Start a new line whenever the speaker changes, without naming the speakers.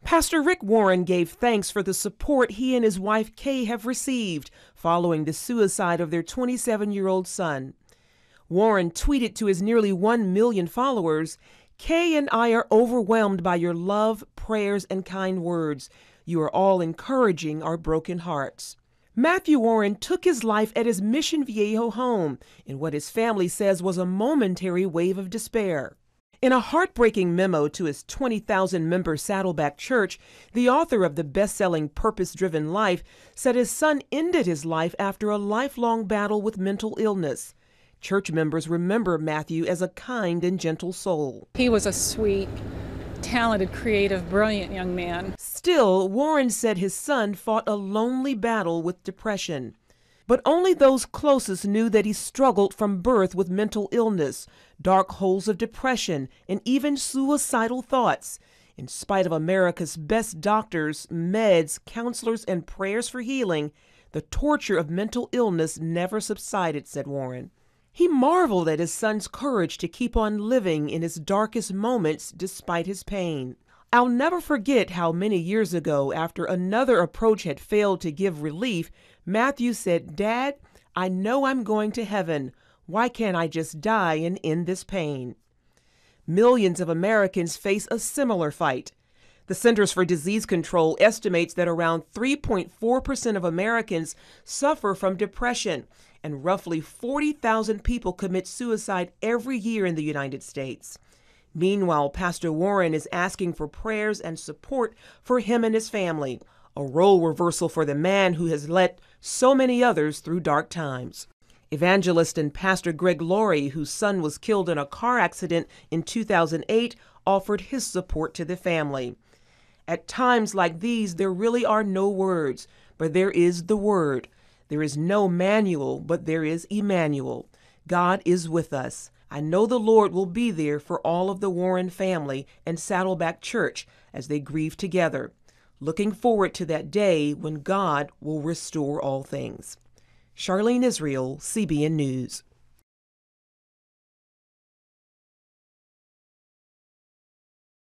Pastor Rick Warren gave thanks for the support he and his wife Kay have received following the suicide of their 27-year-old son. Warren tweeted to his nearly 1 million followers, "Kay and I are overwhelmed by your love, prayers, and kind words. You are all encouraging our broken hearts." Matthew Warren took his life at his Mission Viejo home in what his family says was a momentary wave of despair. In a heartbreaking memo to his 20,000-member Saddleback Church, the author of the best-selling Purpose-Driven Life said his son ended his life after a lifelong battle with mental illness. Church members remember Matthew as a kind and gentle soul.
He was a sweet, talented, creative, brilliant young man.
Still, Warren said his son fought a lonely battle with depression. But only those closest knew that he struggled from birth with mental illness, dark holes of depression, and even suicidal thoughts. In spite of America's best doctors, meds, counselors, and prayers for healing, the torture of mental illness never subsided, said Warren. He marveled at his son's courage to keep on living in his darkest moments despite his pain. "I'll never forget how many years ago, after another approach had failed to give relief, Matthew said, 'Dad, I know I'm going to heaven. Why can't I just die and end this pain?'" Millions of Americans face a similar fight. The Centers for Disease Control estimates that around 3.4% of Americans suffer from depression, and roughly 40,000 people commit suicide every year in the United States. Meanwhile, Pastor Warren is asking for prayers and support for him and his family, a role reversal for the man who has led so many others through dark times. Evangelist and Pastor Greg Laurie, whose son was killed in a car accident in 2008, offered his support to the family. "At times like these, there really are no words, but there is the Word. There is no manual, but there is Emmanuel. God is with us. I know the Lord will be there for all of the Warren family and Saddleback Church as they grieve together. Looking forward to that day when God will restore all things." Charlene Israel, CBN News.